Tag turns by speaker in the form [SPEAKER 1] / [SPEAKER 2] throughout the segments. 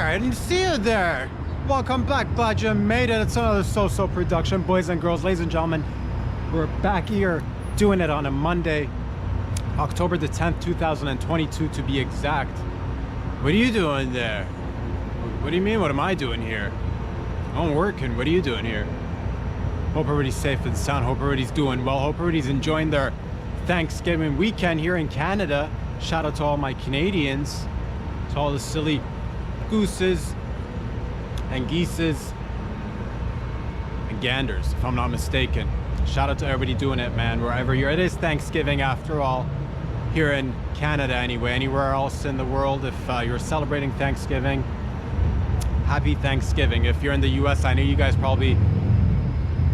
[SPEAKER 1] I didn't see you there. Welcome back, glad you made it. It's another So-So production, boys and girls, ladies and gentlemen. We're back here doing it on a Monday, October the 10th, 2022 to be exact. What are you doing there? What do you mean, what am I doing here? I'm working, what are you doing here? Hope everybody's safe and sound, hope everybody's doing well, hope everybody's enjoying their Thanksgiving weekend here in Canada. Shout out to all my Canadians, to all the silly gooses and geeses and ganders, if I'm not mistaken. Shout out to everybody doing it, man, wherever you're. It is Thanksgiving after all, here in Canada anyway. Anywhere else in the world, if you're celebrating Thanksgiving, happy Thanksgiving. If you're in the US, I know you guys probably,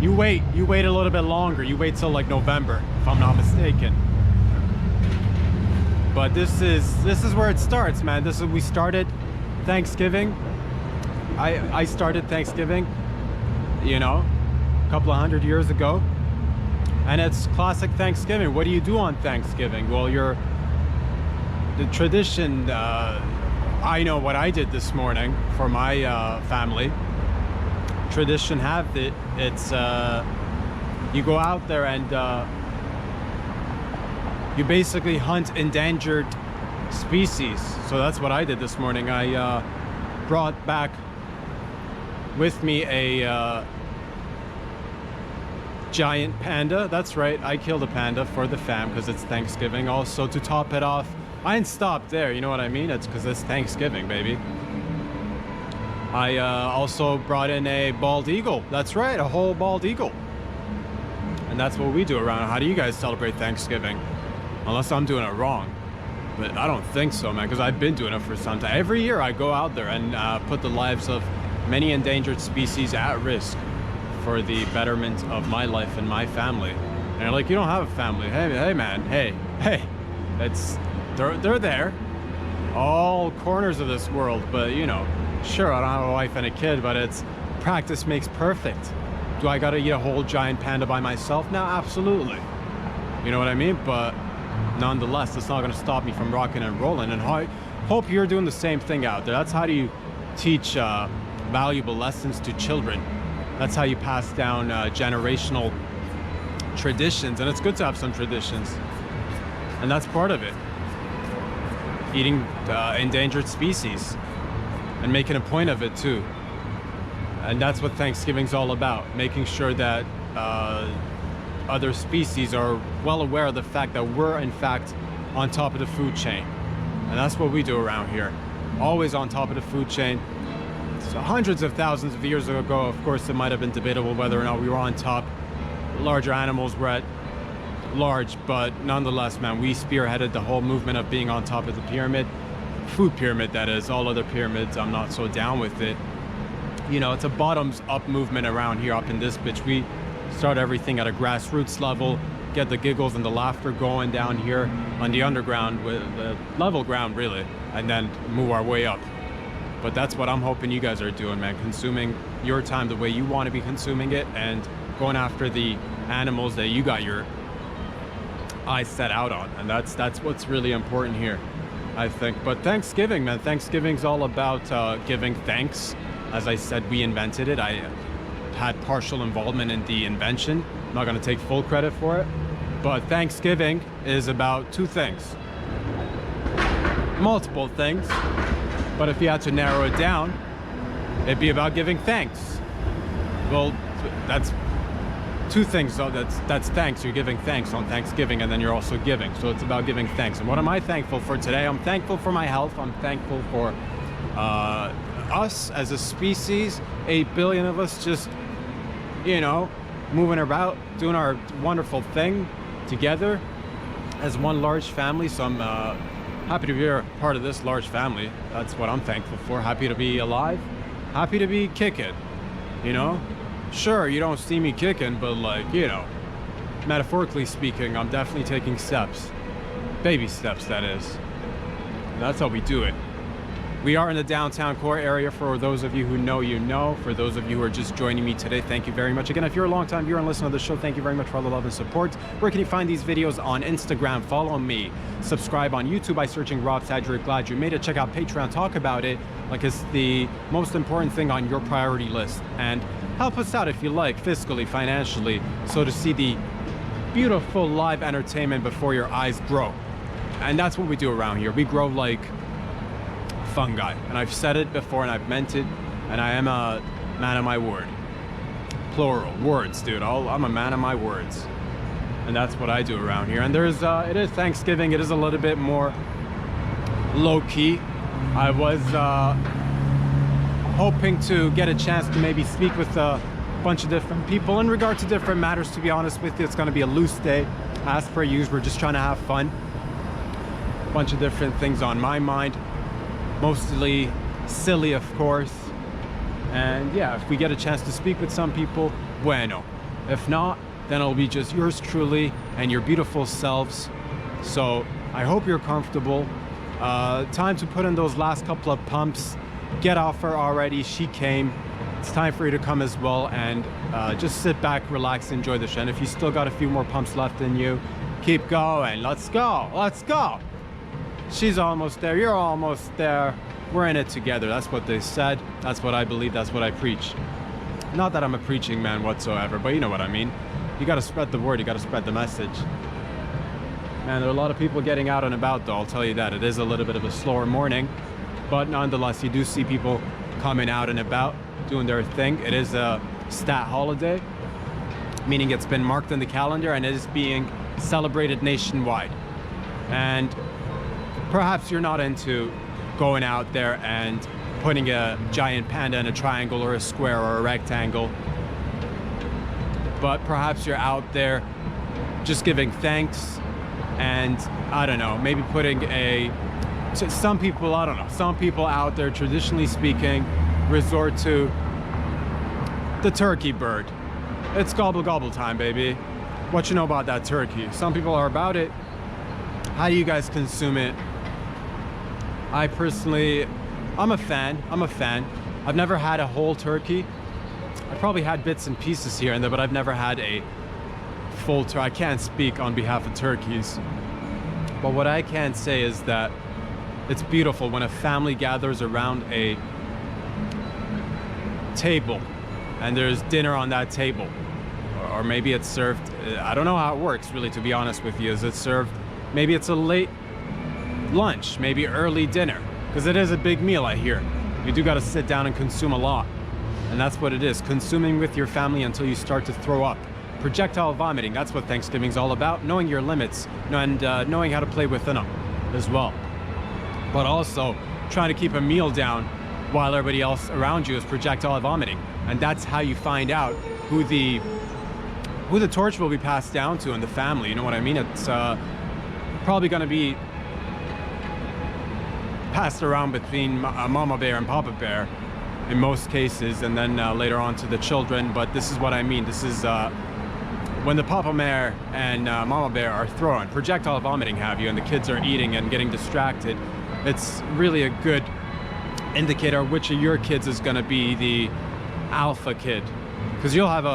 [SPEAKER 1] you wait a little bit longer. You wait till like November, if I'm not mistaken. But this is where it starts, man. We started Thanksgiving. I started Thanksgiving, you know, a couple of 100 years ago. And it's classic Thanksgiving. What do you do on Thanksgiving? Well, the tradition, I know what I did this morning for my family. Tradition have it, it's, you go out there and you basically hunt endangered species. So that's what I did this morning. I brought back with me a giant panda. That's right, I killed a panda for the fam because it's Thanksgiving. Also, to top it off, I didn't stop there, you know what I mean? It's because it's Thanksgiving, baby. I also brought in a bald eagle. That's right, a whole bald eagle. And that's what we do around. How do you guys celebrate Thanksgiving? Unless I'm doing it wrong. But I don't think so, man, because I've been doing it for some time. Every year I go out there and put the lives of many endangered species at risk for the betterment of my life and my family. And you're like, you don't have a family. Hey man, hey. They're there. All corners of this world, but you know, sure, I don't have a wife and a kid, but it's practice makes perfect. Do I gotta eat a whole giant panda by myself now? Absolutely. You know what I mean? But nonetheless, it's not gonna stop me from rocking and rolling. And I hope you're doing the same thing out there. That's how do you teach valuable lessons to children. That's how you pass down generational traditions. And it's good to have some traditions. And that's part of it. Eating endangered species and making a point of it too. And that's what Thanksgiving's all about, making sure that other species are well aware of the fact that we're in fact on top of the food chain. And that's what we do around here, always on top of the food chain. So hundreds of thousands of years ago, of course, it might have been debatable whether or not we were on top. Larger animals were at large, but nonetheless, man, we spearheaded the whole movement of being on top of the pyramid. Food pyramid, that is. All other pyramids, I'm not so down with it. You know, it's a bottoms up movement around here, up in this bitch. We start everything at a grassroots level, get the giggles and the laughter going down here on the underground, with the level ground really, and then move our way up. But that's what I'm hoping you guys are doing, man. Consuming your time the way you want to be consuming it and going after the animals that you got your eyes set out on. And that's what's really important here, I think. But Thanksgiving, man, Thanksgiving's all about giving thanks. As I said, we invented it. I had partial involvement in the invention. I'm not going to take full credit for it. But Thanksgiving is about two things. Multiple things. But if you had to narrow it down, it'd be about giving thanks. Well, that's two things. So that's thanks. You're giving thanks on Thanksgiving, and then you're also giving. So it's about giving thanks. And what am I thankful for today? I'm thankful for my health. I'm thankful for us as a species, 8 billion of us, just, you know, moving about, doing our wonderful thing together as one large family. So I'm happy to be a part of this large family. That's what I'm thankful for. Happy to be alive, happy to be kicking, you know. Sure, you don't see me kicking, but like, you know, metaphorically speaking, I'm definitely taking steps, baby steps, that is. That's how we do it. We are in the downtown core area. For those of you who know, you know. For those of you who are just joining me today, thank you very much. Again, if you're a long-time viewer and listener to the show, thank you very much for all the love and support. Where can you find these videos? On Instagram, follow me. Subscribe on YouTube by searching Rob Sadrick. Glad you made it. Check out Patreon, talk about it like it's the most important thing on your priority list. And help us out if you like, fiscally, financially, so to see the beautiful live entertainment before your eyes grow. And that's what we do around here. We grow like fungi, and I've said it before and I've meant it, and I am a man of my word. Plural words, dude. I'm a man of my words, and that's what I do around here. And there's it is Thanksgiving. It is a little bit more low-key. I was hoping to get a chance to maybe speak with a bunch of different people in regard to different matters. To be honest with you, it's going to be a loose day. As per usual, we're just trying to have fun. A bunch of different things on my mind. Mostly silly, of course. And yeah, if we get a chance to speak with some people, bueno. If not, then it'll be just yours truly and your beautiful selves. So I hope you're comfortable. Time to put in those last couple of pumps. Get off her already. She came. It's time for you to come as well, and just sit back, relax, enjoy the show. And if you still got a few more pumps left in you, keep going. Let's go. Let's go. She's almost there. You're almost there. We're in it together. That's what they said. That's what I believe. That's what I preach. Not that I'm a preaching man whatsoever, but you know what I mean. You got to spread the word. You got to spread the message. Man, there are a lot of people getting out and about, though. I'll tell you that. It is a little bit of a slower morning, but nonetheless, you do see people coming out and about, doing their thing. It is a stat holiday, meaning it's been marked in the calendar and it is being celebrated nationwide. And perhaps you're not into going out there and putting a giant panda in a triangle or a square or a rectangle, but perhaps you're out there just giving thanks and, I don't know, maybe putting some people, I don't know, some people out there, traditionally speaking, resort to the turkey bird. It's gobble gobble time, baby. What you know about that turkey? Some people are about it. How do you guys consume it? I personally, I'm a fan. I've never had a whole turkey. I probably had bits and pieces here and there, but I've never had a full turkey. I can't speak on behalf of turkeys. But what I can say is that it's beautiful when a family gathers around a table and there's dinner on that table. Or maybe it's served, I don't know how it works really, to be honest with you. Is it served, maybe it's a late lunch, maybe early dinner, because it is a big meal, I hear. You do got to sit down and consume a lot, and that's what it is, consuming with your family until you start to throw up. Projectile vomiting, that's what Thanksgiving's all about, knowing your limits and knowing how to play within them as well, but also trying to keep a meal down while everybody else around you is projectile vomiting. And that's how you find out who the torch will be passed down to in the family. You know what I mean? It's probably going to be passed around between Mama Bear and Papa Bear in most cases, and then later on to the children. But this is what I mean. This is when the Papa Bear and Mama Bear are throwing projectile vomiting, have you, and the kids are eating and getting distracted. It's really a good indicator which of your kids is going to be the alpha kid, because you'll have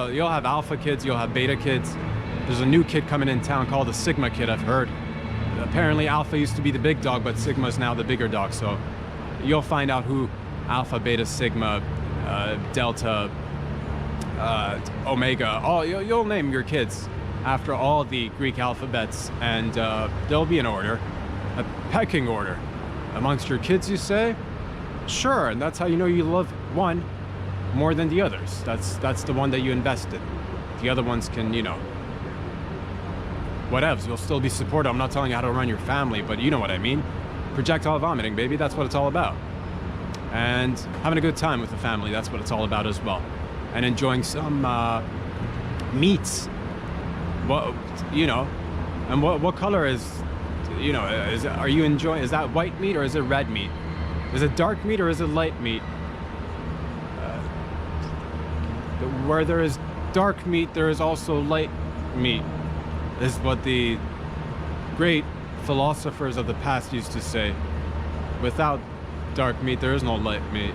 [SPEAKER 1] alpha kids, you'll have beta kids. There's a new kid coming in town called the Sigma kid, I've heard. Apparently Alpha used to be the big dog, but Sigma is now the bigger dog. So you'll find out who Alpha, Beta, Sigma, Delta, Omega, you'll name your kids after all the Greek alphabets, and there'll be an order, a pecking order amongst your kids, you say? Sure, and that's how you know you love one more than the others. That's the one that you invested. The other ones can, you know, whatevs, you'll still be supportive. I'm not telling you how to run your family, but you know what I mean. Projectile vomiting, baby, that's what it's all about. And having a good time with the family, that's what it's all about as well. And enjoying some meats. Well, you know, and what color is, you know, are you enjoying, is that white meat or is it red meat? Is it dark meat or is it light meat? Where there is dark meat, there is also light meat. This is what the great philosophers of the past used to say. Without dark meat, there is no light meat.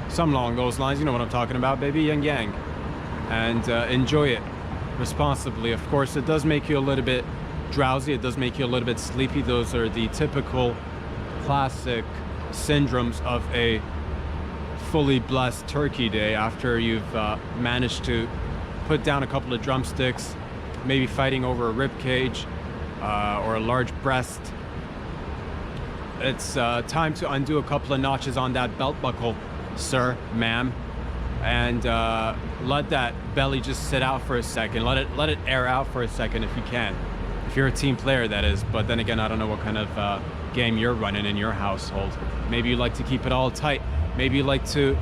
[SPEAKER 1] Something along those lines, you know what I'm talking about, baby, yin yang. And enjoy it responsibly. Of course, it does make you a little bit drowsy, it does make you a little bit sleepy. Those are the typical classic syndromes of a fully blessed turkey day after you've managed to put down a couple of drumsticks, maybe fighting over a rib cage or a large breast. It's time to undo a couple of notches on that belt buckle, sir, ma'am, and let that belly just sit out for a second. Let it air out for a second if you can. If you're a team player, that is. But then again, I don't know what kind of game you're running in your household. Maybe you like to keep it all tight. Maybe you like to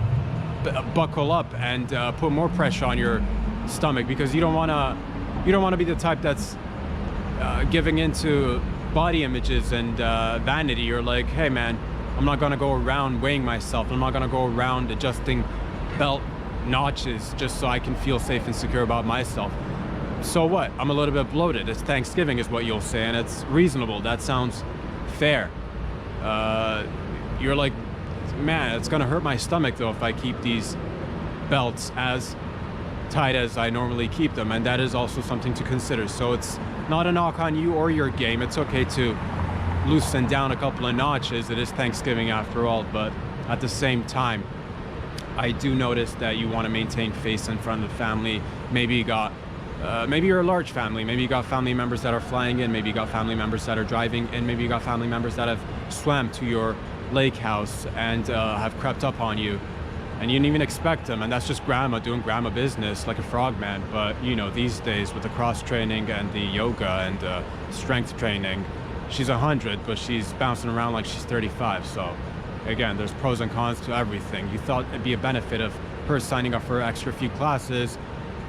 [SPEAKER 1] buckle up and put more pressure on your stomach because you don't want to be the type that's giving into body images and vanity. You're like, hey man, I'm not gonna go around weighing myself. I'm not gonna go around adjusting belt notches just so I can feel safe and secure about myself. So what? I'm a little bit bloated. It's Thanksgiving is what you'll say, and it's reasonable. That sounds fair. You're like, man, it's gonna hurt my stomach though if I keep these belts as tight as I normally keep them, and that is also something to consider. So it's not a knock on you or your game. It's okay to loosen down a couple of notches. It is Thanksgiving after all, but at the same time, I do notice that you want to maintain face in front of the family. Maybe you got maybe you're a large family. Maybe you got family members that are flying in. Maybe you got family members that are driving in. Maybe you got family members that have swam to your lake house and have crept up on you, and you didn't even expect them. And that's just grandma doing grandma business like a frogman. But you know, these days with the cross training and the yoga and strength training, she's 100, but she's bouncing around like she's 35. So again, there's pros and cons to everything. You thought it'd be a benefit of her signing up for extra few classes.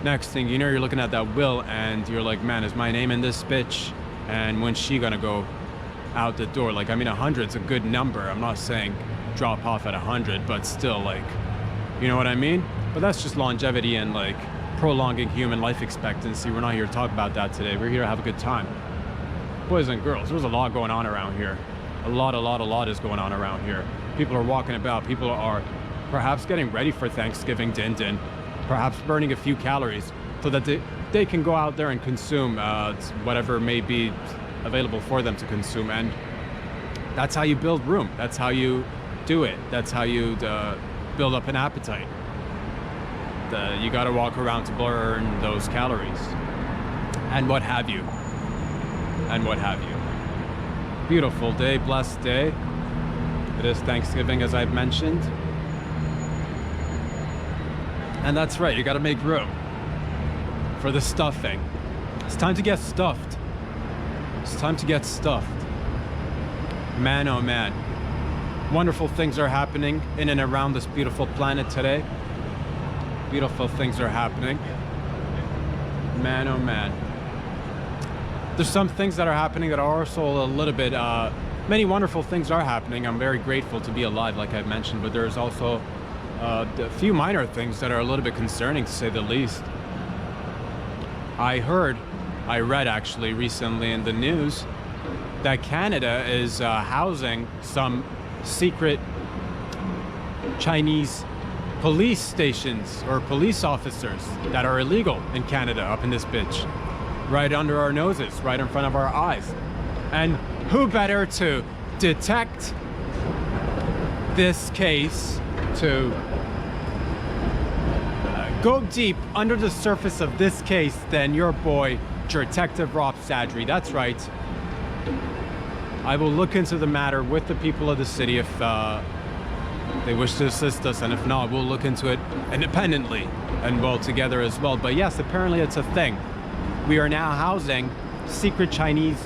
[SPEAKER 1] Next thing you know, you're looking at that will and you're like, man, is my name in this bitch? And when's she gonna go out the door? Like, I mean, 100's a good number. I'm not saying drop off at 100, but still, like, you know what I mean? But that's just longevity and like prolonging human life expectancy. We're not here to talk about that today. We're here to have a good time. Boys and girls, there's a lot going on around here. A lot is going on around here. People are walking about. People are perhaps getting ready for Thanksgiving din-din. Perhaps burning a few calories so that they can go out there and consume whatever may be available for them to consume. And that's how you build room. That's how you do it. That's how you build up an appetite. You got to walk around to burn those calories and what have you. And what have you. Beautiful day, blessed day. It is Thanksgiving, as I've mentioned. And that's right, you gotta make room for the stuffing. It's time to get stuffed. It's time to get stuffed. Man, oh man. Wonderful things are happening in and around this beautiful planet today. Beautiful things are happening. Man, oh man. There's some things that are happening that are also a little bit, many wonderful things are happening. I'm very grateful to be alive, like I've mentioned, but there's also a few minor things that are a little bit concerning, to say the least. I read actually recently in the news that Canada is housing some secret Chinese police stations or police officers that are illegal in Canada up in this bitch. Right under our noses, right in front of our eyes. And who better to detect this case, to go deep under the surface of this case than your boy, Detective Rob Sadri. That's right. I will look into the matter with the people of the city if they wish to assist us, and if not, we'll look into it independently and well together as well. But yes, apparently it's a thing. We are now housing secret Chinese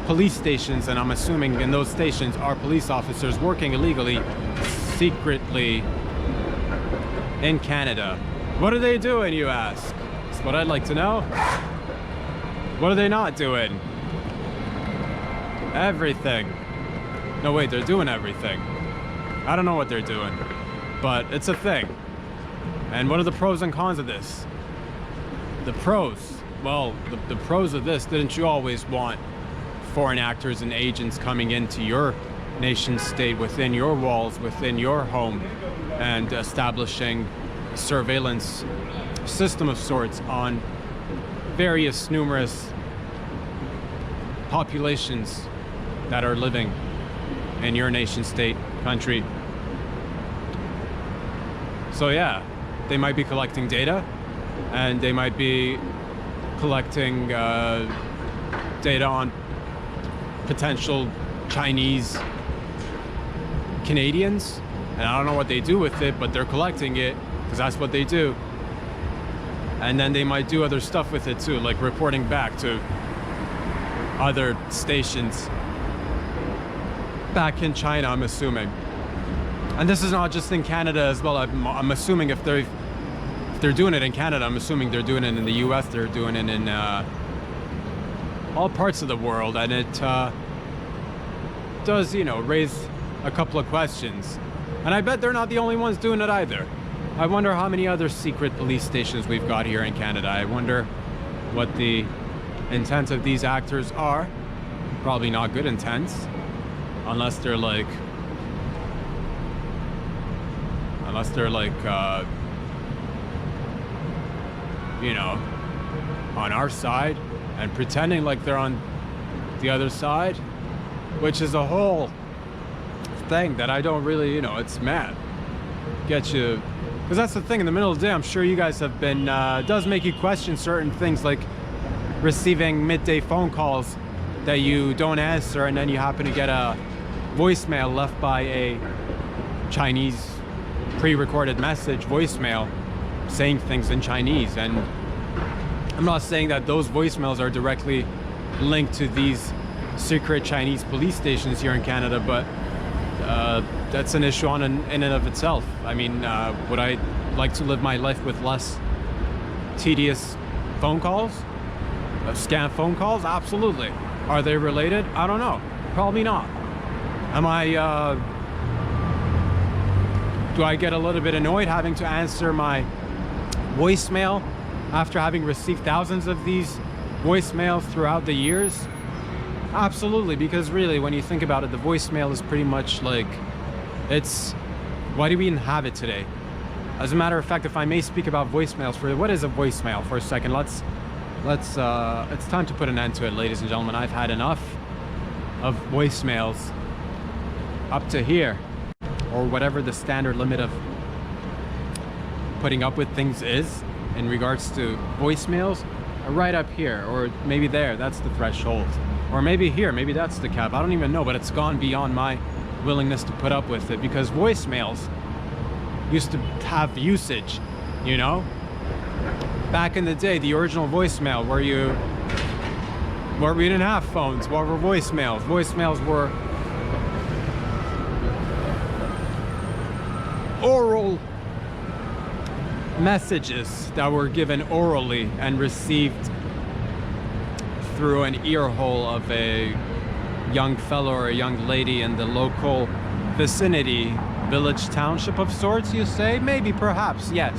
[SPEAKER 1] police stations, and I'm assuming in those stations are police officers working illegally, secretly in Canada. What are they doing, you ask? That's what I'd like to know. What are they not doing? Everything. No, wait, they're doing everything. I don't know what they're doing, but it's a thing. And what are the pros and cons of this? The pros. Well, the pros of this, didn't you always want foreign actors and agents coming into your nation state within your walls, within your home, and establishing a surveillance system of sorts on various numerous populations that are living in your nation state country. So yeah, they might be collecting data, and they might be collecting data on potential Chinese Canadians, and I don't know what they do with it, but they're collecting it because that's what they do. And then they might do other stuff with it too, like reporting back to other stations back in China, I'm assuming. And this is not just in Canada as well. I'm assuming if they're doing it in Canada, I'm assuming they're doing it in the US, they're doing it in all parts of the world, and it does, you know, raise a couple of questions. And I bet they're not the only ones doing it either. I wonder how many other secret police stations we've got here in Canada. I wonder what the intent of these actors are. Probably not good intents, unless they're like you know, on our side and pretending like they're on the other side, which is a whole thing that I don't really, you know, it's mad. Get you, because that's the thing, in the middle of the day, I'm sure you guys have been, it does make you question certain things, like receiving midday phone calls that you don't answer, and then you happen to get a voicemail left by a Chinese pre-recorded message voicemail saying things in Chinese. And I'm not saying that those voicemails are directly linked to these secret Chinese police stations here in Canada, but that's an issue in and of itself. I mean, would I like to live my life with less tedious phone calls, scam phone calls? Absolutely. Are they related? I don't know. Probably not. Am I do I get a little bit annoyed having to answer my voicemail after having received thousands of these voicemails throughout the years? Absolutely, because really, when you think about it, the voicemail is pretty much like, it's, why do we even have it today? As a matter of fact, if I may speak about voicemails for, what is a voicemail for a second? Let's it's time to put an end to it, ladies and gentlemen. I've had enough of voicemails up to here, or whatever the standard limit of putting up with things is in regards to voicemails. Right up here, or maybe there, that's the threshold. Or maybe here, maybe that's the cap. I don't even know, but it's gone beyond my willingness to put up with it, because voicemails used to have usage, you know? Back in the day, the original voicemail where we didn't have phones, what were voicemails? Voicemails were oral messages that were given orally and received through an ear hole of a young fellow or a young lady in the local vicinity, village, township of sorts, you say? Maybe, perhaps, yes.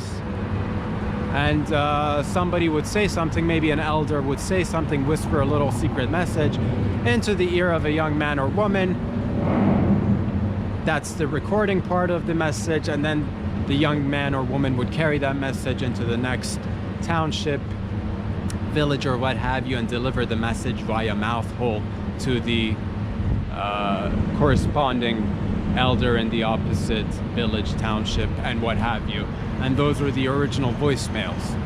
[SPEAKER 1] And somebody would say something, maybe an elder would say something, whisper a little secret message into the ear of a young man or woman. That's the recording part of the message, and then the young man or woman would carry that message into the next township, village, or what have you, and deliver the message via mouth hole to the corresponding elder in the opposite village, township, and what have you. And those were the original voicemails.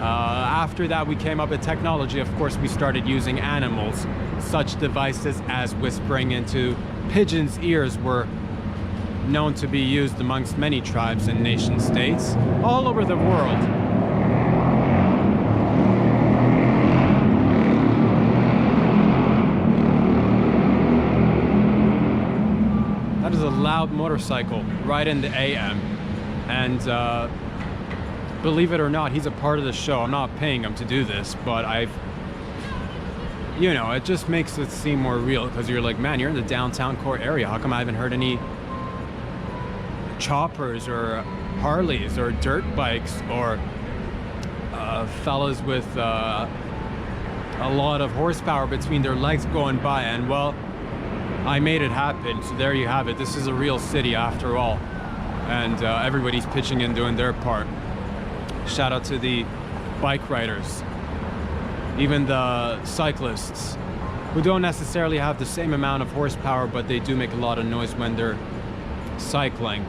[SPEAKER 1] After that, we came up with technology. Of course, we started using animals. Such devices as whispering into pigeons' ears were known to be used amongst many tribes and nation states all over the world. That is a loud motorcycle right in the AM. And believe it or not, he's a part of the show. I'm not paying him to do this, but you know, it just makes it seem more real, because you're like, man, you're in the downtown core area. How come I haven't heard any choppers or Harleys or dirt bikes or fellas with a lot of horsepower between their legs going by? And well, I made it happen. So there you have it. This is a real city after all. And everybody's pitching in, doing their part. Shout out to the bike riders, even the cyclists, who don't necessarily have the same amount of horsepower, but they do make a lot of noise when they're cycling.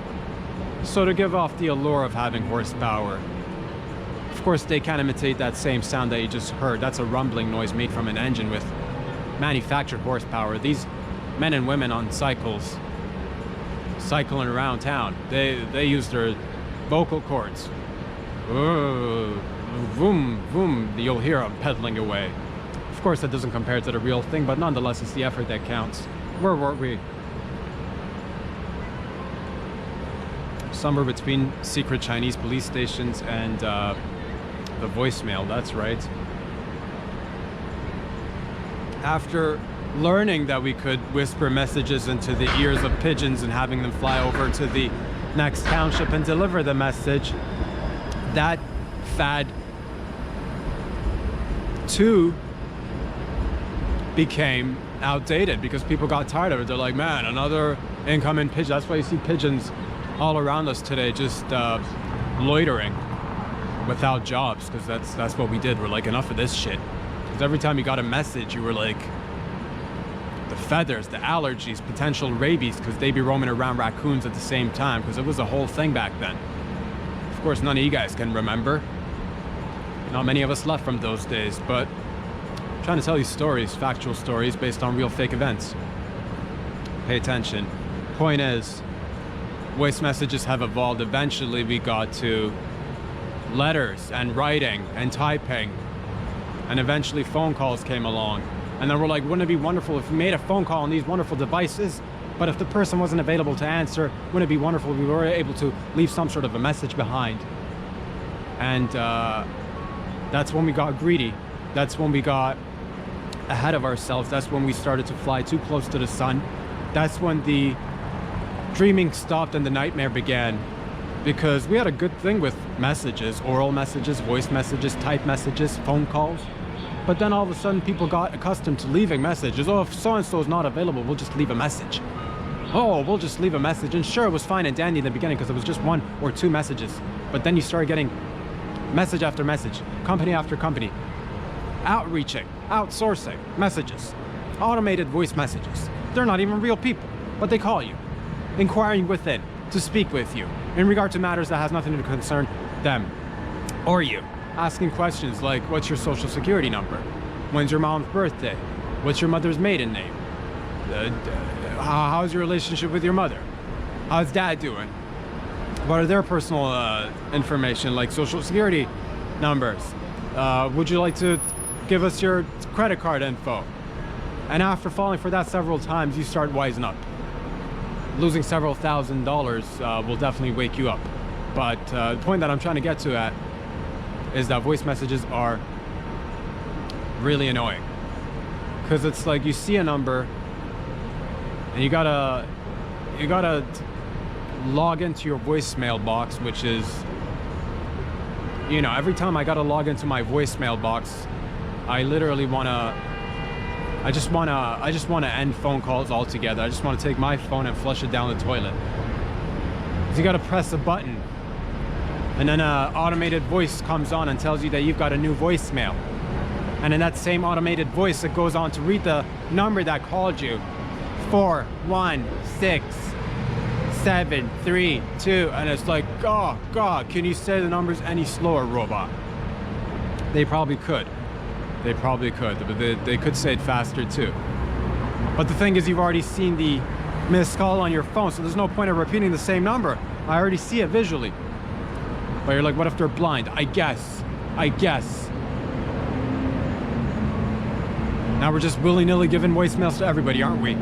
[SPEAKER 1] So to give off the allure of having horsepower, of course they can't imitate that same sound that you just heard. That's a rumbling noise made from an engine with manufactured horsepower. These men and women on cycles, cycling around town, they use their vocal cords. Vroom, vroom, you'll hear them pedaling away. Of course that doesn't compare to the real thing, but nonetheless it's the effort that counts. Where were we? Somewhere between secret Chinese police stations and the voicemail, that's right. After learning that we could whisper messages into the ears of pigeons and having them fly over to the next township and deliver the message, that fad too became outdated because people got tired of it. They're like, man, another incoming pigeon. That's why you see pigeons all around us today, just loitering without jobs, because that's what we did. We're like, enough of this shit. Because every time you got a message, you were like, the feathers, the allergies, potential rabies, because they'd be roaming around raccoons at the same time, because it was a whole thing back then. Of course, none of you guys can remember. Not many of us left from those days, but I'm trying to tell you stories, factual stories based on real fake events. Pay attention. Point is, voice messages have evolved. Eventually we got to letters and writing and typing, and eventually phone calls came along. And then we're like, wouldn't it be wonderful if we made a phone call on these wonderful devices, but if the person wasn't available to answer, wouldn't it be wonderful if we were able to leave some sort of a message behind? And that's when we got greedy. That's when we got ahead of ourselves. That's when we started to fly too close to the sun. That's when the dreaming stopped and the nightmare began, because we had a good thing with messages, oral messages, voice messages, type messages, phone calls. But then all of a sudden people got accustomed to leaving messages. Oh, if so-and-so is not available, we'll just leave a message. Oh, we'll just leave a message. And sure, it was fine and dandy in the beginning because it was just one or two messages. But then you started getting message after message, company after company, outreaching, outsourcing messages, automated voice messages. They're not even real people, but they call you, inquiring within to speak with you in regard to matters that has nothing to concern them or you. Asking questions like, what's your social security number? When's your mom's birthday? What's your mother's maiden name? How's your relationship with your mother? How's dad doing? What are their personal information, like social security numbers? Would you like to give us your credit card info? And after falling for that several times, you start wising up. Losing several $1,000s will definitely wake you up. But the point that I'm trying to get to at is that voice messages are really annoying. Because it's like you see a number and you gotta log into your voicemail box, which is, you know, every time I gotta log into my voicemail box, I literally I just wanna end phone calls altogether. I just wanna take my phone and flush it down the toilet. 'Cause you gotta press a button, and then an automated voice comes on and tells you that you've got a new voicemail. And in that same automated voice, it goes on to read the number that called you. 416-732, and it's like, oh God, can you say the numbers any slower, robot? They probably could. They probably could, but they could say it faster too. But the thing is, you've already seen the missed call on your phone, so there's no point of repeating the same number. I already see it visually. But you're like, what if they're blind? I guess. Now we're just willy-nilly giving voicemails to everybody, aren't we?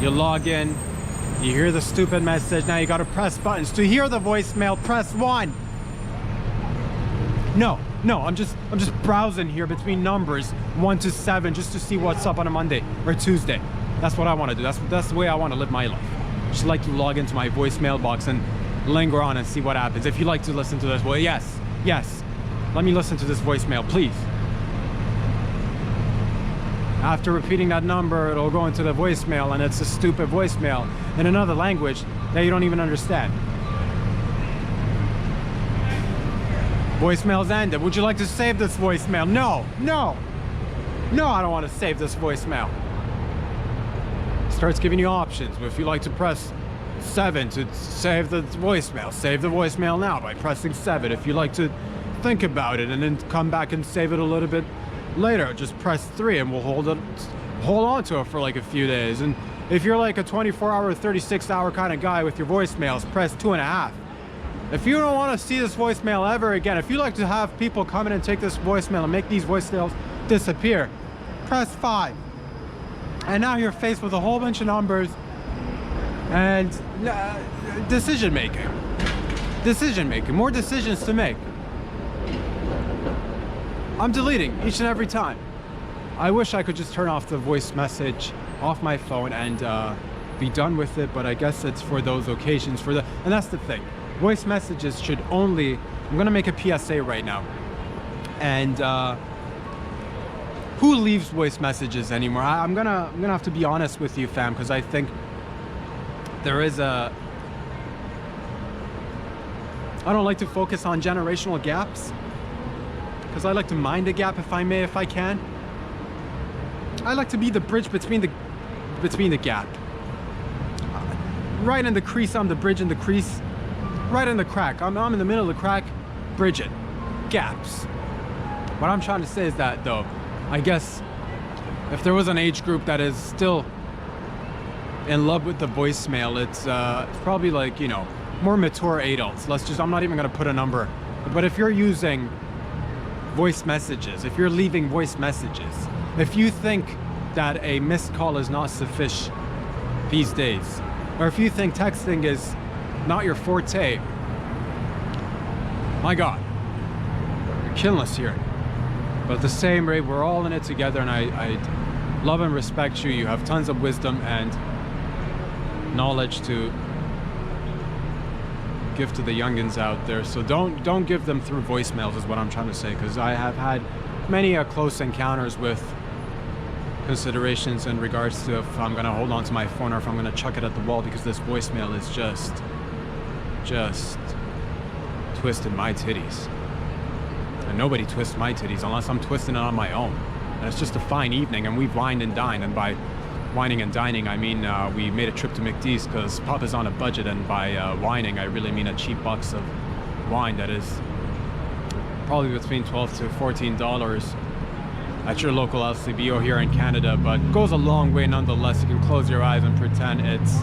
[SPEAKER 1] You log in, you hear the stupid message, now you gotta press buttons. To hear the voicemail, press 1. No, I'm just browsing here between numbers 1 to 7 just to see what's up on a Monday or Tuesday. That's what I wanna do. That's the way I wanna live my life. Just like to log into my voicemail box and linger on and see what happens. If you like to listen to this, well, yes. Let me listen to this voicemail, please. After repeating that number, it'll go into the voicemail, and it's a stupid voicemail in another language that you don't even understand. Voicemail's ended. Would you like to save this voicemail? No, no, no, I don't want to save this voicemail. Starts giving you options. If you like to press 7 to save the voicemail, save the voicemail now by pressing 7. If you like to think about it and then come back and save it a little bit later, just press 3 and we'll hold on to it for like a few days. And if you're like a 24-hour, 36-hour kind of guy with your voicemails, press 2.5. If you don't want to see this voicemail ever again, if you like to have people come in and take this voicemail and make these voicemails disappear, press 5. And now you're faced with a whole bunch of numbers and decision making, more decisions to make. I'm deleting each and every time. I wish I could just turn off the voice message off my phone and be done with it, but I guess it's for those occasions, and that's the thing. Voice messages should only, I'm gonna make a PSA right now. And who leaves voice messages anymore? I'm gonna have to be honest with you, fam, because I think there is I don't like to focus on generational gaps, because I like to mind a gap if I can. I like to be the bridge between the gap. Right in the crease, I'm the bridge in the crease. Right in the crack, I'm in the middle of the crack. Bridge it. Gaps. What I'm trying to say is that, though, I guess if there was an age group that is still in love with the voicemail, it's probably like, you know, more mature adults. I'm not even gonna put a number, but if you're using voice messages, if you're leaving voice messages, if you think that a missed call is not sufficient these days, or if you think texting is not your forte, my God, you're killing us here. But at the same rate, we're all in it together, and I love and respect you. You have tons of wisdom and knowledge to give to the youngins out there. So don't give them through voicemails, is what I'm trying to say, because I have had many close encounters with considerations in regards to if I'm gonna hold on to my phone or if I'm gonna chuck it at the wall, because this voicemail is just twisted my titties. And nobody twists my titties unless I'm twisting it on my own. And it's just a fine evening, and we've wined and dined. And by wining and dining, I mean we made a trip to McDee's because Papa's on a budget, and by wining, I really mean a cheap box of wine that is probably between $12 to $14 at your local LCBO here in Canada, but goes a long way nonetheless. You can close your eyes and pretend it's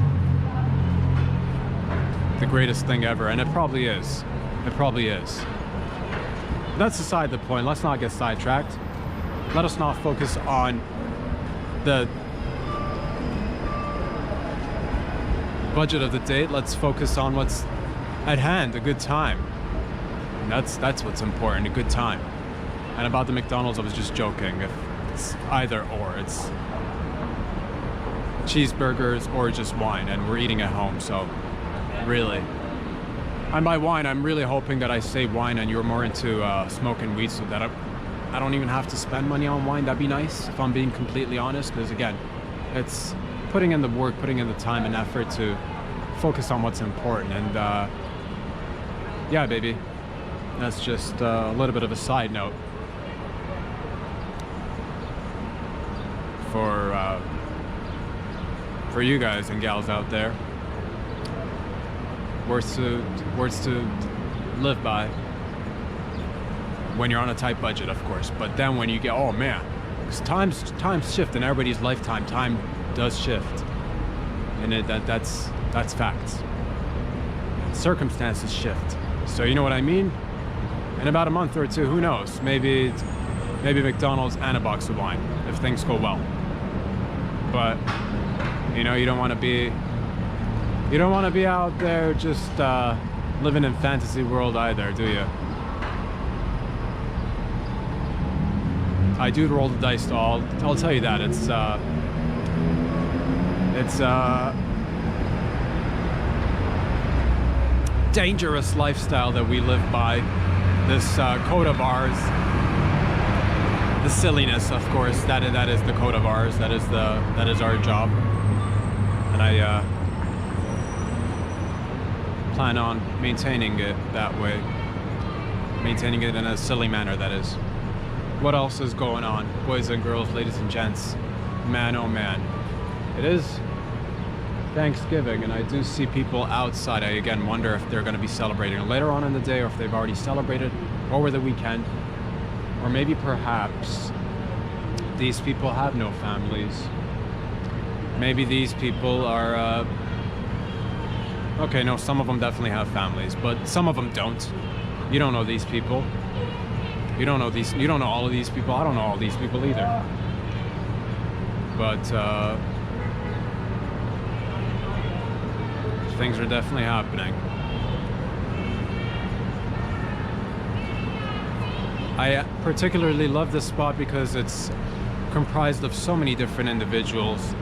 [SPEAKER 1] the greatest thing ever, and it probably is. It probably is. That's aside the point. Let's not get sidetracked. Let us not focus on the budget of the date. Let's focus on what's at hand, a good time. And that's what's important, a good time. And about the McDonald's, I was just joking. If it's either or, it's cheeseburgers or just wine, and we're eating at home, so really. And by wine, I'm really hoping that I say wine and you're more into smoking weed, so that I don't even have to spend money on wine. That'd be nice, if I'm being completely honest, because again, it's putting in the work, putting in the time and effort to focus on what's important. And yeah, baby, that's just a little bit of a side note for you guys and gals out there. Words to live by when you're on a tight budget, of course. But then when you get, oh man, because times shift in everybody's lifetime. Time does shift, and that's facts. Circumstances shift. So you know what I mean? In about a month or two, who knows? Maybe McDonald's and a box of wine if things go well. But you know, you don't want to be out there just living in fantasy world either, do you? I do roll the dice, though. I'll tell you that it's dangerous lifestyle that we live by. This code of ours, the silliness, of course. That is the code of ours. That is our job, and I plan on maintaining it that way, maintaining it in a silly manner. That is. What else is going on, boys and girls, ladies and gents? Man, oh man, it is Thanksgiving, and I do see people outside. I again wonder if they're going to be celebrating later on in the day, or if they've already celebrated over the weekend, or maybe perhaps these people have no families. Maybe these people are okay, no, some of them definitely have families, but some of them don't. You don't know these people. You don't know all of these people. I don't know all these people either. But things are definitely happening. I particularly love this spot because it's comprised of so many different individuals.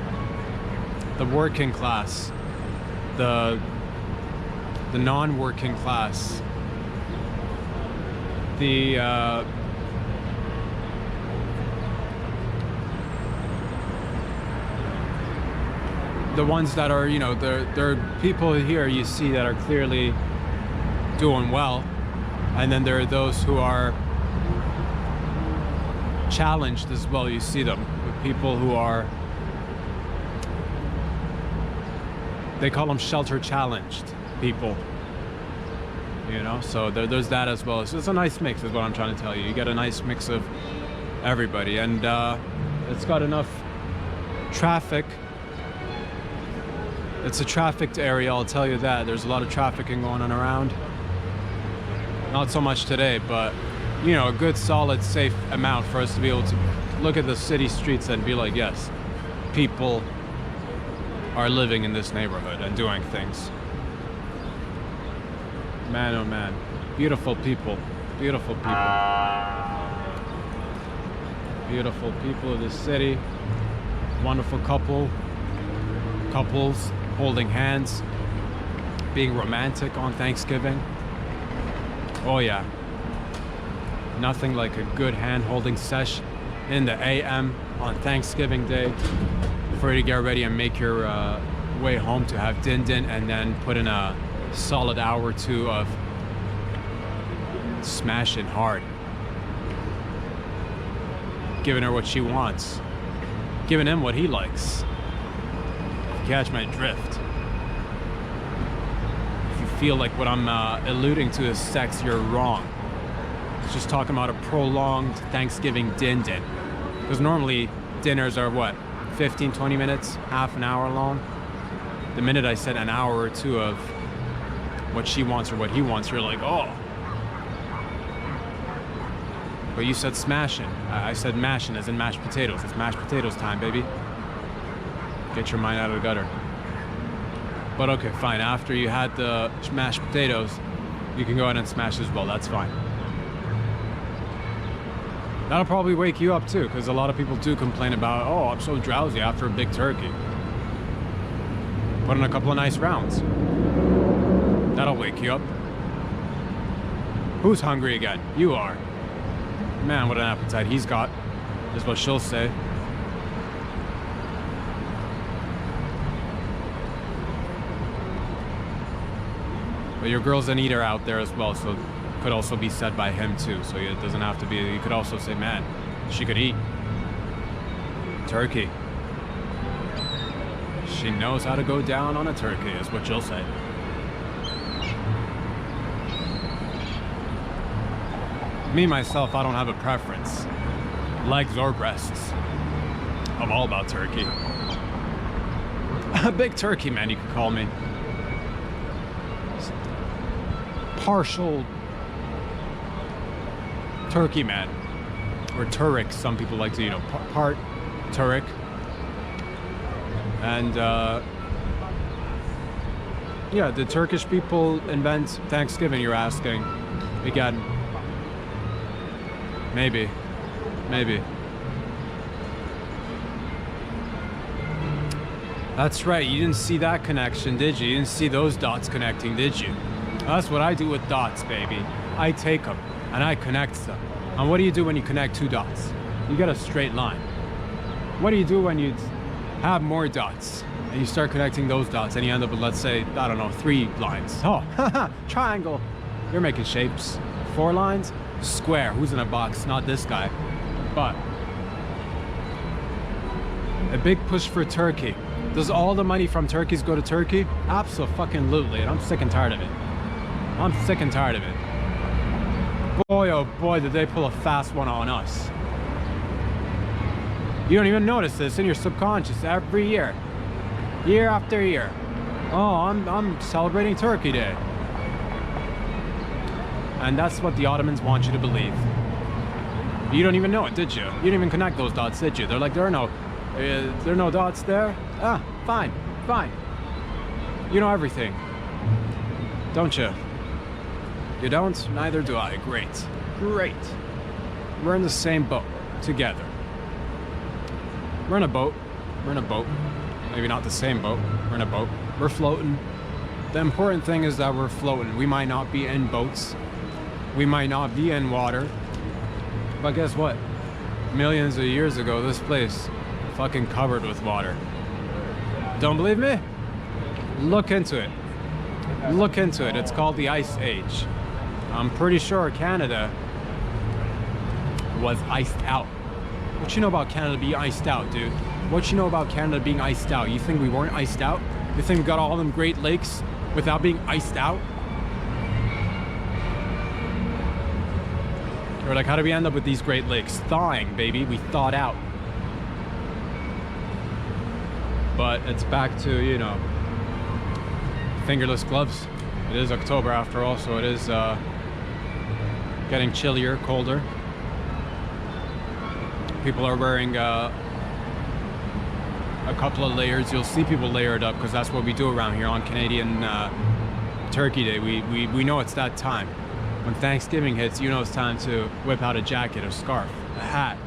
[SPEAKER 1] The working class, the non-working class, the ones that are, you know, there are people here you see that are clearly doing well, and then there are those who are challenged as well. You see them with people who are, they call them shelter challenged people. You know, so there's that as well. So it's a nice mix is what I'm trying to tell you. You get a nice mix of everybody, and it's got enough traffic. It's a trafficked area, I'll tell you that. There's a lot of trafficking going on around. Not so much today, but you know, a good solid safe amount for us to be able to look at the city streets and be like, yes, people are living in this neighborhood and doing things. Man, oh man, beautiful people, beautiful people. Beautiful people of the city. Wonderful couples holding hands, being romantic on Thanksgiving. Oh yeah, nothing like a good hand-holding sesh in the AM on Thanksgiving Day for you to get ready and make your way home to have din din, and then put in a solid hour or two of smashing hard, giving her what she wants, giving him what he likes. Catch my drift. If you feel like what I'm alluding to is sex, you're wrong. It's just talking about a prolonged Thanksgiving din-din. Because normally dinners are what, 15-20 minutes, half an hour long. The minute I said an hour or two of what she wants or what he wants, you're like, oh. But you said smashing. I said mashing, as in mashed potatoes. It's mashed potatoes time, baby. Get your mind out of the gutter. But okay, fine. After you had the mashed potatoes, you can go ahead and smash as well. That's fine. That'll probably wake you up too, because a lot of people do complain about, oh, I'm so drowsy after a big turkey. Put in a couple of nice rounds. That'll wake you up. Who's hungry again? You are. Man, what an appetite he's got, is what she'll say. But your girl's an eater out there as well, so it could also be said by him too. So it doesn't have to be, you could also say, man, she could eat turkey. She knows how to go down on a turkey, is what you'll say. Me, myself, I don't have a preference. Legs or breasts. I'm all about turkey. A big turkey man, you could call me. Partial turkey man, or Turek, some people like to, you know, part Turek. And yeah, did Turkish people invent Thanksgiving, you're asking? Again, maybe. That's right, you didn't see that connection, did you? You didn't see those dots connecting, did you? That's what I do with dots, baby. I take them and I connect them. And what do you do when you connect two dots? You get a straight line. What do you do when you have more dots and you start connecting those dots and you end up with, let's say, I don't know, 3 lines? Oh, triangle. You're making shapes. 4 lines? Square. Who's in a box? Not this guy. But a big push for Turkey. Does all the money from Turkeys go to Turkey? Absolutely. And I'm sick and tired of it. I'm sick and tired of it. Boy, oh boy, did they pull a fast one on us. You don't even notice this in your subconscious every year. Year after year. Oh, I'm celebrating Turkey Day. And that's what the Ottomans want you to believe. You don't even know it, did you? You didn't even connect those dots, did you? They're like, there are no dots there. Ah, fine. You know everything, don't you? You don't? Neither do I. Great. We're in the same boat together. We're in a boat. Maybe not the same boat. We're in a boat. We're floating. The important thing is that we're floating. We might not be in boats. We might not be in water. But guess what? Millions of years ago, this place fucking covered with water. Don't believe me? Look into it. It's called the Ice Age. I'm pretty sure Canada was iced out. What you know about Canada being iced out, dude? What you know about Canada being iced out? You think we weren't iced out? You think we got all them Great Lakes without being iced out? Or like, how did we end up with these Great Lakes? Thawing, baby. We thawed out. But it's back to, you know, fingerless gloves. It is October after all, so it is getting chillier, colder. People are wearing a couple of layers. You'll see people layered up because that's what we do around here on Canadian Turkey Day. We know it's that time. When Thanksgiving hits, you know it's time to whip out a jacket, a scarf, a hat,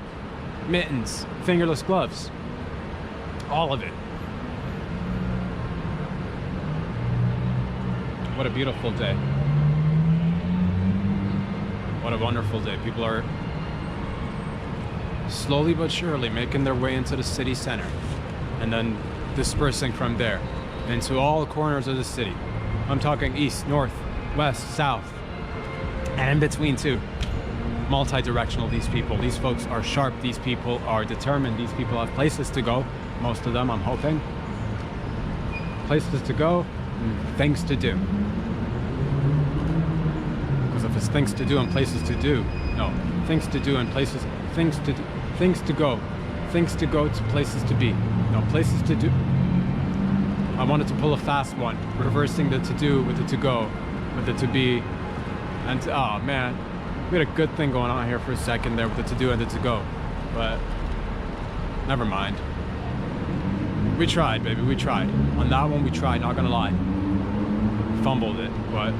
[SPEAKER 1] mittens, fingerless gloves. All of it. What a beautiful day. What a wonderful day. People are slowly but surely making their way into the city center and then dispersing from there into all corners of the city. I'm talking east, north, west, south, and in between too. Multi-directional, these people. These folks are sharp. These people are determined. These people have places to go. Most of them, I'm hoping. Places to go, things to do. Because if it's things to do and places to do, no. Things to do and places, things to do, things to go to places to be. No, places to do. I wanted to pull a fast one, reversing the to do with the to go, with the to be. And oh man, we had a good thing going on here for a second there with the to do and the to go, but never mind. We tried, baby, we tried. On that one we tried, not gonna lie. Fumbled it, but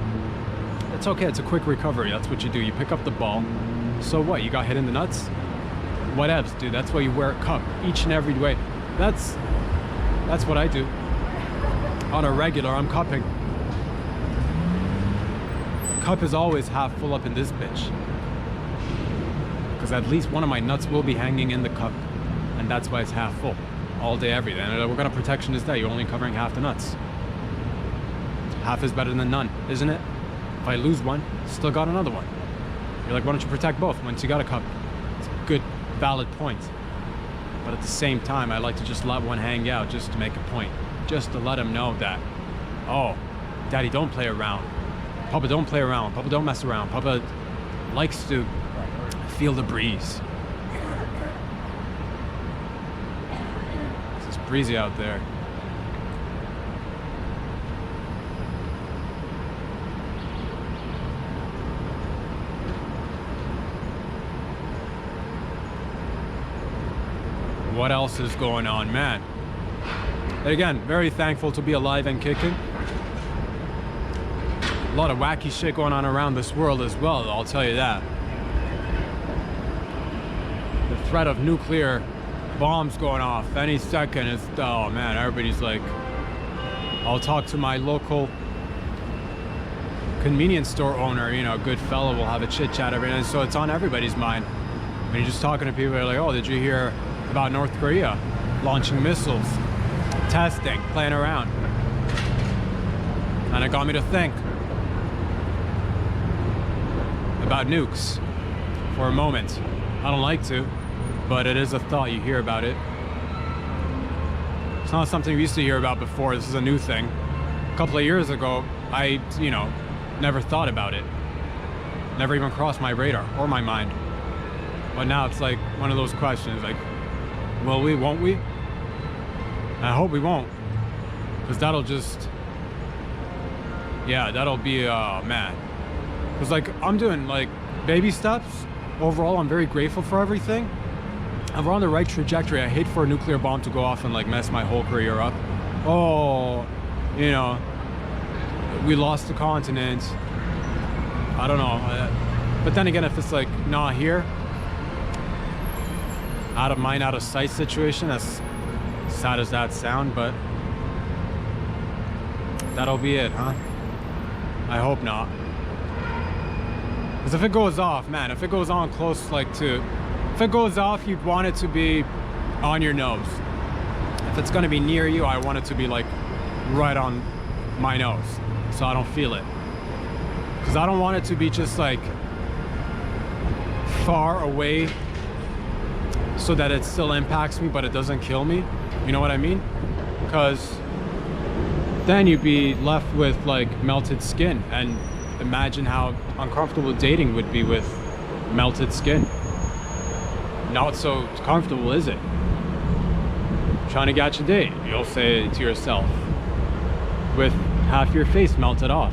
[SPEAKER 1] it's okay, it's a quick recovery. That's what you do. You pick up the ball. So what, you got hit in the nuts? Whatevs, dude, that's why you wear a cup each and every way. That's what I do. On a regular, I'm cupping. Cup is always half full up in this bitch. Because at least one of my nuts will be hanging in the cup. And that's why it's half full. All day, every day. And what kind of protection is that? You're only covering half the nuts. Half is better than none, isn't it? If I lose one, still got another one. You're like, why don't you protect both once you got a cup? It's a good, valid point. But at the same time, I like to just let one hang out just to make a point. Just to let him know that, oh, Daddy, don't play around. Papa, don't play around. Papa, don't mess around. Papa likes to feel the breeze. It's breezy out there. What else is going on, man? And again, very thankful to be alive and kicking. A lot of wacky shit going on around this world as well, I'll tell you that. The threat of nuclear bombs going off any second is, oh man, everybody's like, I'll talk to my local convenience store owner, you know, good fellow, we'll have a chit chat every night, so it's on everybody's mind. When you're just talking to people, they're like, oh, did you hear about North Korea launching missiles, testing, playing around? And it got me to think about nukes for a moment. I don't like to, but it is a thought. You hear about it. It's not something we used to hear about before. This is a new thing. A couple of years ago, I, never thought about it. Never even crossed my radar or my mind. But now it's like one of those questions, like, will we, won't we? I hope we won't, because that'll just, that'll be, man. Because like, I'm doing like baby steps. Overall, I'm very grateful for everything. And we're on the right trajectory. I hate for a nuclear bomb to go off and like mess my whole career up. Oh, we lost the continent. I don't know. But then again, if it's like not here, out of mind, out of sight situation, as sad as that sound, but that'll be it, huh? I hope not. Because if it goes off, man, if it goes on close, if it goes off, you'd want it to be on your nose. If it's gonna be near you, I want it to be like right on my nose, so I don't feel it. Because I don't want it to be just like far away so that it still impacts me, but it doesn't kill me. You know what I mean? Because then you'd be left with like melted skin, and imagine how uncomfortable dating would be with melted skin. Not so comfortable, is it? Trying to catch a date, you'll say to yourself, with half your face melted off.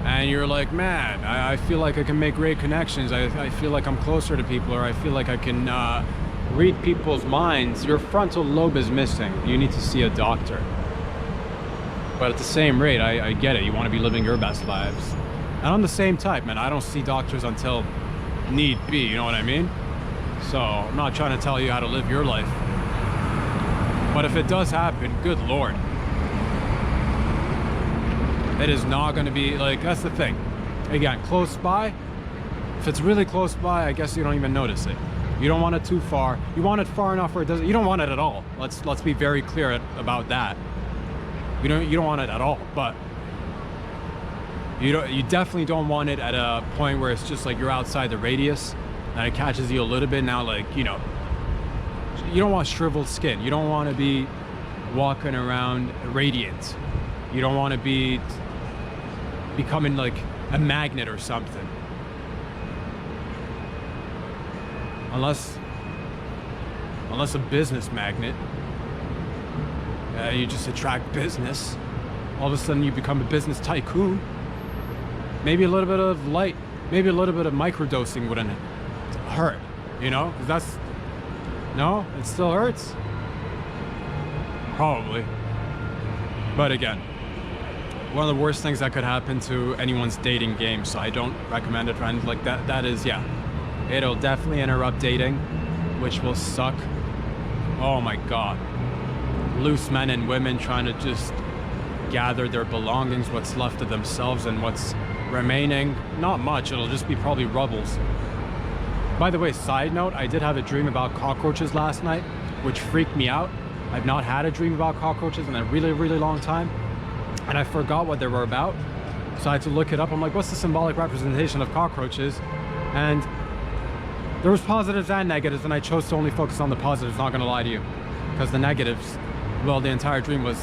[SPEAKER 1] And you're like, man, I feel like I can make great connections. I feel like I'm closer to people, or I feel like I can read people's minds. Your frontal lobe is missing. You need to see a doctor. But at the same rate, I get it. You want to be living your best lives. And I'm the same type, man. I don't see doctors until need be, you know what I mean? So I'm not trying to tell you how to live your life. But if it does happen, good Lord. It is not going to be like, that's the thing. Again, close by. If it's really close by, I guess you don't even notice it. You don't want it too far. You want it far enough where it doesn't. You don't want it at all. Let's be very clear about that. You don't want it at all. But you definitely don't want it at a point where it's just like you're outside the radius and it catches you a little bit. Now, like, you don't want shriveled skin. You don't want to be walking around radiant. You don't want to be becoming like a magnet or something. Unless a business magnet, you just attract business. All of a sudden you become a business tycoon. Maybe a little bit of light, maybe a little bit of microdosing wouldn't hurt, because that's, no, it still hurts. Probably. But again, one of the worst things that could happen to anyone's dating game, so I don't recommend it, friends. Like that is, it'll definitely interrupt dating, which will suck. Oh my God. Loose men and women trying to just gather their belongings, what's left of themselves, and what's remaining. Not much, it'll just be probably rubbles. By the way, side note, I did have a dream about cockroaches last night, which freaked me out. I've not had a dream about cockroaches in a really, really long time. And I forgot what they were about. So I had to look it up. I'm like, what's the symbolic representation of cockroaches? And there was positives and negatives, and I chose to only focus on the positives, not gonna lie to you. Because the negatives, well, the entire dream was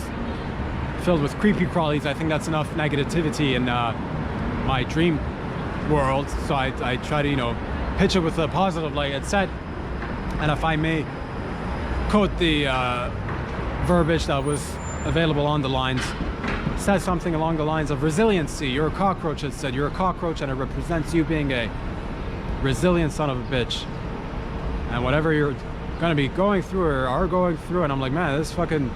[SPEAKER 1] filled with creepy crawlies. I think that's enough negativity in my dream world. So I try to, pitch it with a positive, like it said. And if I may quote the verbiage that was available on the lines, said something along the lines of resiliency. You're a cockroach, it said. You're a cockroach, and it represents you being a resilient son of a bitch. And whatever you're gonna be going through or are going through, and I'm like, man, this fucking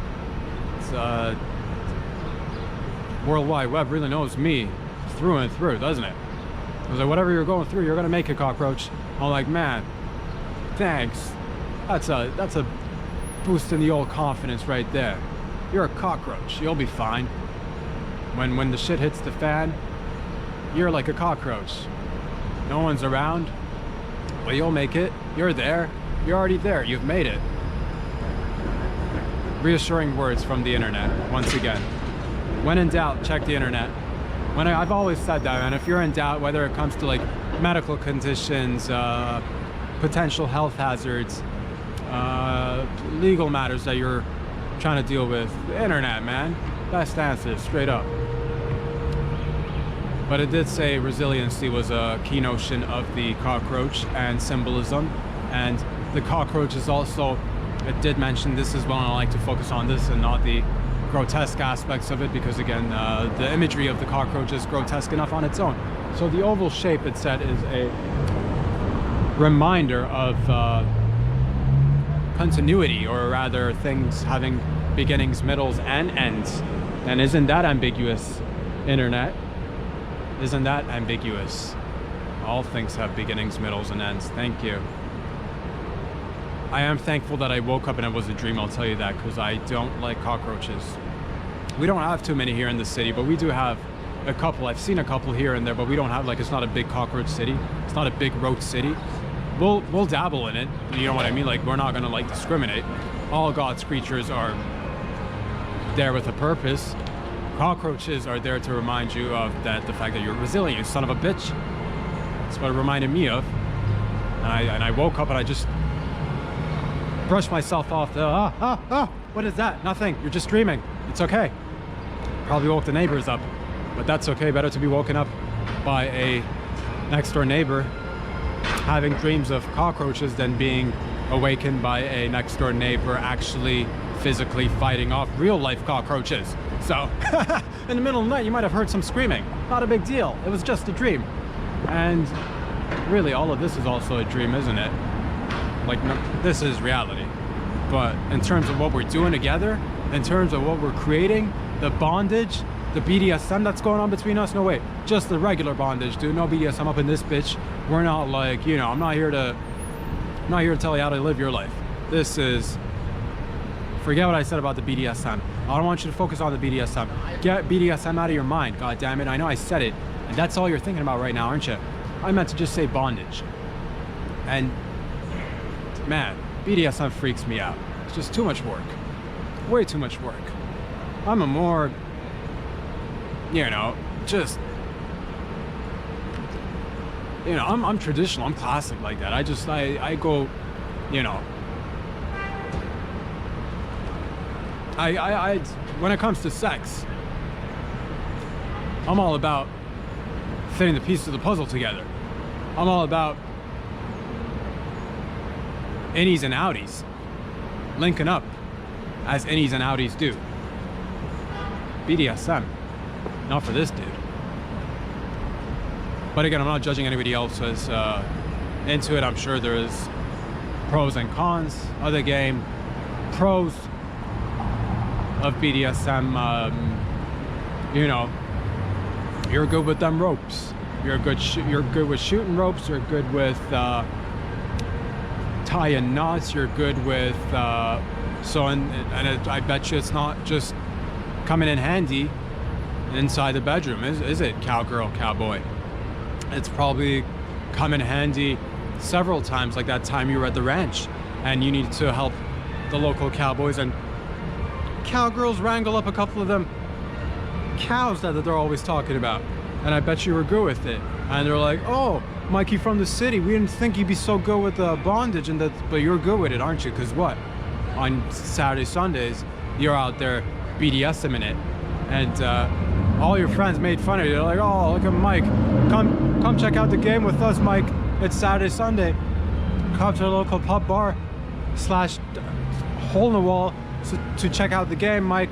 [SPEAKER 1] World Wide Web really knows me through and through, doesn't it? I was like, whatever you're going through, you're gonna make it, cockroach. I'm like, man, thanks. That's a boost in the old confidence right there. You're a cockroach. You'll be fine. When the shit hits the fan, you're like a cockroach. No one's around. But you'll make it. You're there. You're already there. You've made it. Reassuring words from the internet, once again. When in doubt, check the internet. I've always said that, and if you're in doubt, whether it comes to like medical conditions, potential health hazards, legal matters that you're trying to deal with, the internet, man. Best answer, straight up. But it did say resiliency was a key notion of the cockroach and symbolism. And the cockroach is also, it did mention this as well, and I like to focus on this and not the grotesque aspects of it, because again, the imagery of the cockroach is grotesque enough on its own. So the oval shape, it said, is a reminder of continuity, or rather things having beginnings, middles, and ends. And isn't that ambiguous, internet? Isn't that ambiguous? All things have beginnings, middles, and ends. Thank you. I am thankful that I woke up and it was a dream, I'll tell you that, because I don't like cockroaches. We don't have too many here in the city, but we do have a couple. I've seen a couple here and there, but we don't have, like, it's not a big cockroach city. It's not a big roach city. We'll dabble in it, you know what I mean? Like, we're not gonna, like, discriminate. All God's creatures are there with a purpose. Cockroaches are there to remind you of the fact that you're resilient, you son of a bitch. That's what it reminded me of. And I woke up and I just brushed myself off. What is that? Nothing. You're just dreaming. It's okay. Probably woke the neighbors up, but that's okay. Better to be woken up by a next door neighbor having dreams of cockroaches than being awakened by a next door neighbor actually physically fighting off real life cockroaches. So in the middle of the night, you might have heard some screaming. Not a big deal. It was just a dream. And really, all of this is also a dream, isn't it? Like, no, this is reality. But in terms of what we're doing together, in terms of what we're creating, the bondage, the BDSM that's going on between us, no wait, just the regular bondage, dude. No BDSM up in this bitch. We're not like, you know, I'm not here to tell you how to live your life. This is, forget what I said about the BDSM. I don't want you to focus on the BDSM. Get BDSM out of your mind, god damn it. I know I said it, and that's all you're thinking about right now, aren't you? I meant to just say bondage. And man, BDSM freaks me out. It's just too much work. Way too much work. I'm a more, you know, just, you know, I'm traditional, I'm classic like that. I go, you know, I when it comes to sex, I'm all about fitting the pieces of the puzzle together. I'm all about innies and outies linking up as innies and outies do. BDSM, not for this dude. But again, I'm not judging anybody else's into it. I'm sure there is pros and cons of the game. Pros of BDSM, you know, you're good with them ropes. You're good with shooting ropes. You're good with tying knots. You're good with I bet you it's not just coming in handy inside the bedroom, is it, cowgirl, cowboy? It's probably come in handy several times, like that time you were at the ranch and you needed to help the local cowboys and cowgirls wrangle up a couple of them cows that they're always talking about. And I bet you were good with it. And they're like, oh, Mikey from the city, we didn't think you'd be so good with bondage, and that, but you're good with it, aren't you? Because what? On Saturday, Sundays, you're out there BDSMing it. And all your friends made fun of you. They're like, oh, look at Mike. Come check out the game with us, Mike. It's Saturday, Sunday. Come to the local pub bar / hole in the wall to check out the game, Mike.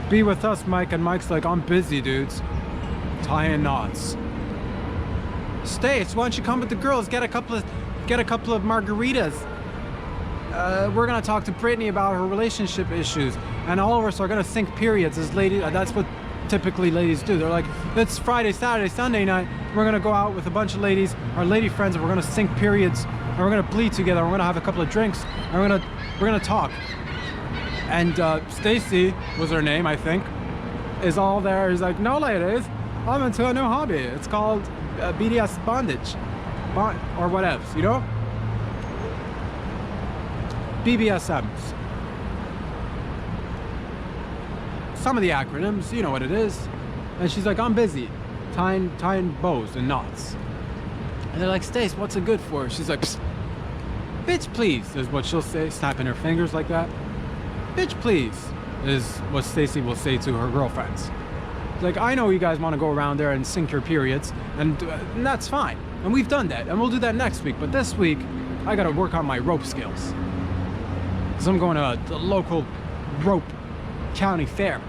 [SPEAKER 1] Be with us, Mike. And Mike's like, I'm busy, dudes. Tying knots. Stace, why don't you come with the girls? Get a couple of margaritas. We're gonna talk to Brittany about her relationship issues, and all of us are gonna sync periods as ladies. That's what typically ladies do. They're like, it's Friday, Saturday, Sunday night. We're gonna go out with a bunch of ladies, our lady friends, and we're gonna sync periods, and we're gonna bleed together. And we're gonna have a couple of drinks, and we're gonna talk. And Stacy was her name, I think, is all there. He's like, no, ladies, I'm into a new hobby. It's called BDS bondage. or whatevs, you know? BBSMs. Some of the acronyms, you know what it is. And she's like, I'm busy tying bows and knots. And they're like, Stace, what's it good for? She's like, bitch, please, is what she'll say, snapping her fingers like that. Bitch, please, is what Stacy will say to her girlfriends. Like, I know you guys want to go around there and sink your periods, and that's fine. And we've done that, and we'll do that next week. But this week, I gotta work on my rope skills. Because I'm going to the local rope county fair.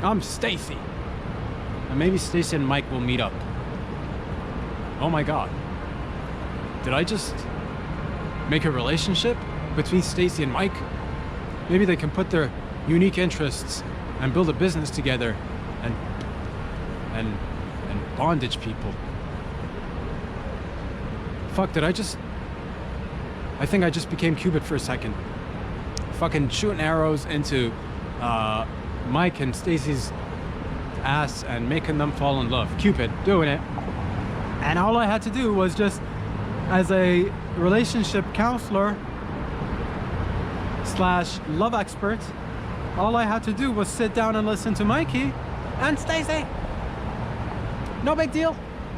[SPEAKER 1] I'm Stacy. And maybe Stacy and Mike will meet up. Oh my God. Did I just make a relationship between Stacy and Mike? Maybe they can put their unique interests and build a business together and bondage people. Fuck, I think I just became Cupid for a second. Fucking shooting arrows into Mike and Stacy's ass and making them fall in love. Cupid doing it. And all I had to do was just, as a relationship counselor / love expert, all I had to do was sit down and listen to Mikey and Stacy. No big deal.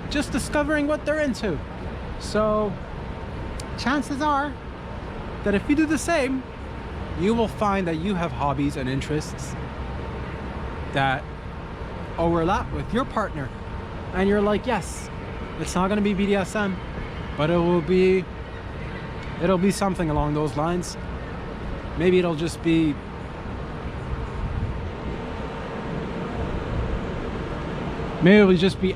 [SPEAKER 1] Just discovering what they're into. So chances are that if you do the same, you will find that you have hobbies and interests that overlap with your partner. And you're like, yes, it's not going to be BDSM, but it'll be something along those lines. Maybe it'll just be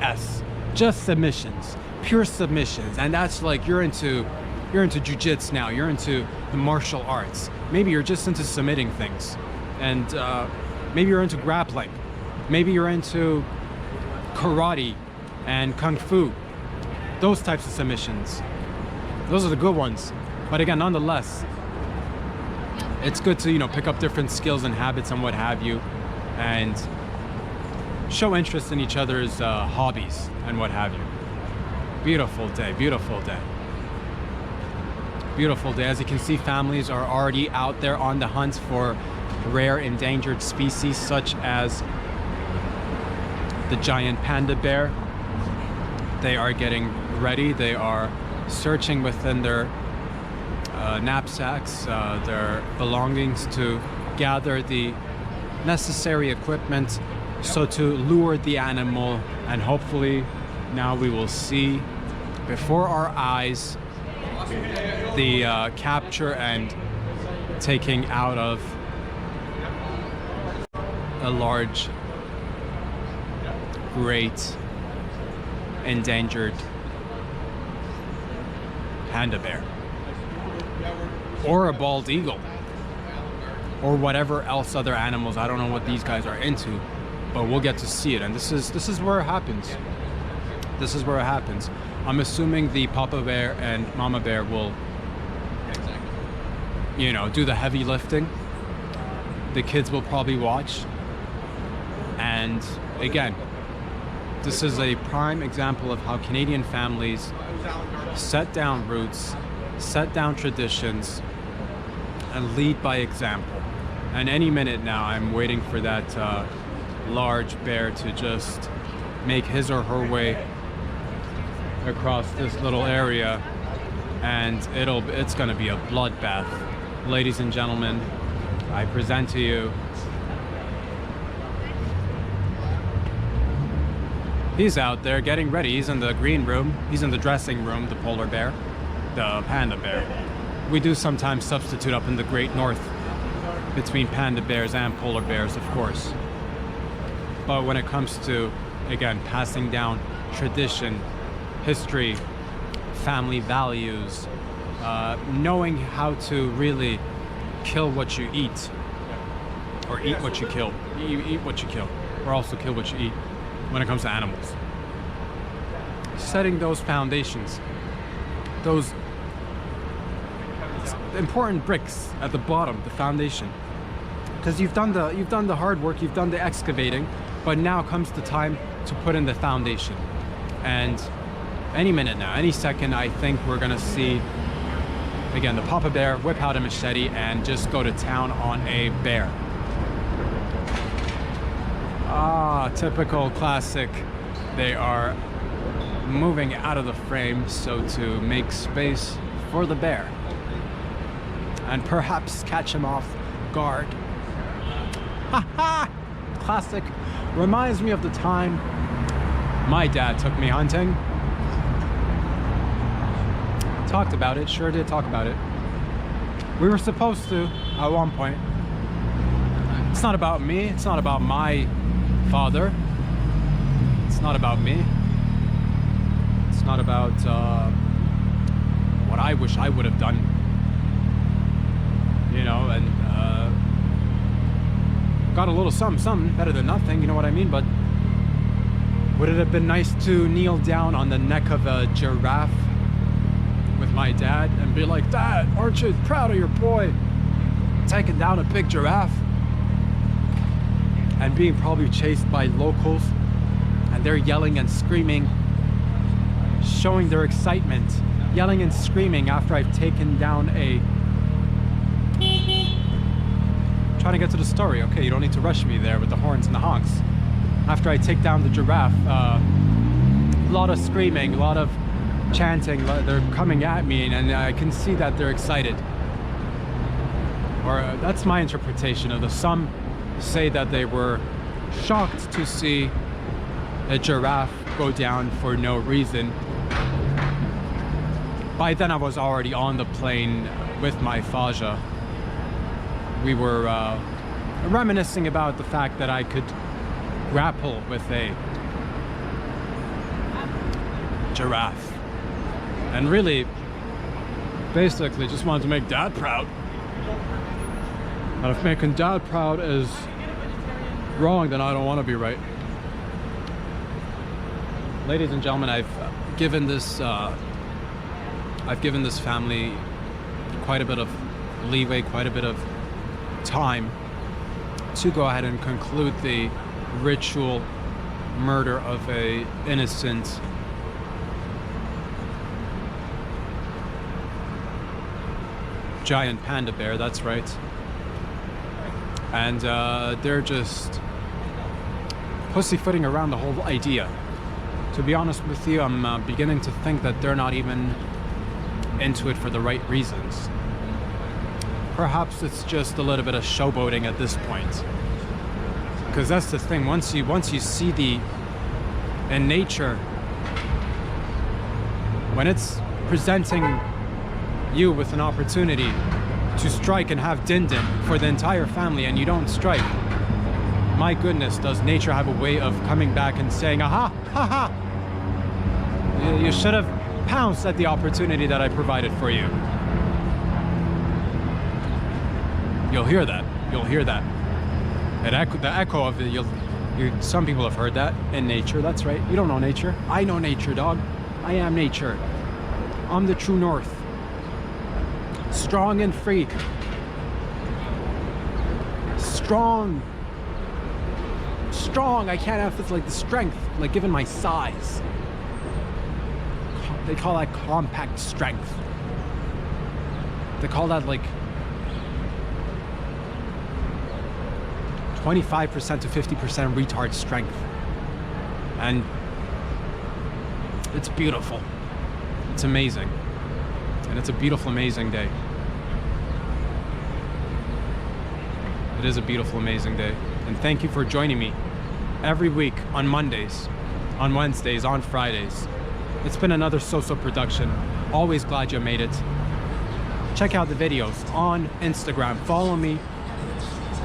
[SPEAKER 1] S, just submissions, pure submissions. And that's like, you're into jujitsu now, you're into the martial arts. Maybe you're just into submitting things. And maybe you're into grappling. Maybe you're into karate and kung fu. Those types of submissions. Those are the good ones. But again, nonetheless, it's good to, pick up different skills and habits and what have you, and show interest in each other's hobbies and what have you. Beautiful day, beautiful day. Beautiful day. As you can see, families are already out there on the hunt for rare endangered species such as the giant panda bear. They are getting ready. They are searching within their knapsacks, their belongings, to gather the necessary equipment so to lure the animal, and hopefully now we will see before our eyes the capture and taking out of a large, great, endangered panda bear, or a bald eagle, or whatever else other animals. I don't know what these guys are into, but we'll get to see it. And this is where it happens. This is where it happens. I'm assuming the Papa Bear and Mama Bear will, do the heavy lifting. The kids will probably watch. And again, this is a prime example of how Canadian families set down roots, set down traditions, and lead by example. And any minute now, I'm waiting for that large bear to just make his or her way across this little area, and it's gonna be a bloodbath. Ladies and gentlemen, I present to you, he's out there getting ready. He's in the green room. He's in the dressing room, the polar bear, the panda bear. We do sometimes substitute up in the great north between panda bears and polar bears, of course. But when it comes to, again, passing down tradition, history, family values, knowing how to really kill what you eat, or eat what you kill. You eat what you kill, or also kill what you eat when it comes to animals. Setting those foundations, those important bricks at the bottom, the foundation. Because you've done the hard work, you've done the excavating, but now comes the time to put in the foundation. And any minute now, any second, I think we're gonna see, again, the Papa Bear whip out a machete and just go to town on a bear. Ah, typical classic. They are moving out of the frame so to make space for the bear and perhaps catch him off guard. Ha ha! Classic. Reminds me of the time my dad took me hunting. Talked about it, sure did talk about it. We were supposed to at one point. It's not about me, it's not about my father. It's not about me. It's not about what I wish I would have done. You know, and got a little something better than nothing, you know what I mean? But would it have been nice to kneel down on the neck of a giraffe with my dad and be like, Dad, aren't you proud of your boy taking down a big giraffe? And being probably chased by locals and they're yelling and screaming, showing their excitement, yelling and screaming after I've taken down a... Trying to get to the story. Okay, you don't need to rush me there with the horns and the honks. After I take down the giraffe, a lot of screaming, a lot of chanting, they're coming at me and I can see that they're excited. Or that's my interpretation of this. Some say that they were shocked to see a giraffe go down for no reason. By then I was already on the plane with my Faja. We were reminiscing about the fact that I could grapple with a giraffe. And really, basically just wanted to make Dad proud. And if making Dad proud is wrong, then I don't want to be right. Ladies and gentlemen, I've given this family quite a bit of leeway, quite a bit of time to go ahead and conclude the ritual murder of a innocent giant panda bear, that's right. And they're just pussyfooting around the whole idea. To be honest with you, I'm beginning to think that they're not even into it for the right reasons. Perhaps it's just a little bit of showboating at this point. Because that's the thing, once you see in nature, when it's presenting you with an opportunity to strike and have din-din for the entire family and you don't strike, my goodness, does nature have a way of coming back and saying, aha, ha ha, you should have pounced at the opportunity that I provided for you. You'll hear that. You'll hear that. The echo of it, some people have heard that in nature. That's right. You don't know nature. I know nature, dog. I am nature. I'm the true north. Strong and free. Strong. Strong. I can't emphasize like the strength, like given my size. They call that compact strength. They call that like 25% to 50% retard strength. And it's beautiful. It's amazing. And it's a beautiful, amazing day. It is a beautiful, amazing day. And thank you for joining me every week on Mondays, on Wednesdays, on Fridays. It's been another so-so production. Always glad you made it. Check out the videos on Instagram. Follow me.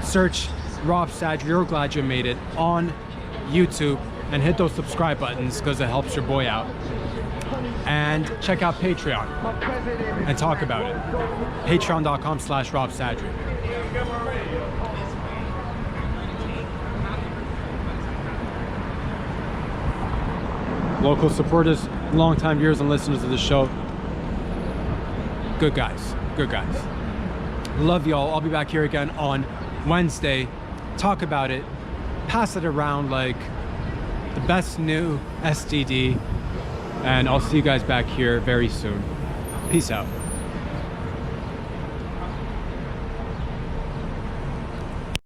[SPEAKER 1] Search Rob Sadri, you're glad you made it on YouTube, and hit those subscribe buttons because it helps your boy out. And check out Patreon and talk about it. Patreon.com/Rob Sadri. Local supporters, longtime viewers and listeners of the show. Good guys, good guys. Love y'all. I'll be back here again on Wednesday. Talk about it, pass it around like the best new STD and I'll see you guys back here very soon. Peace out.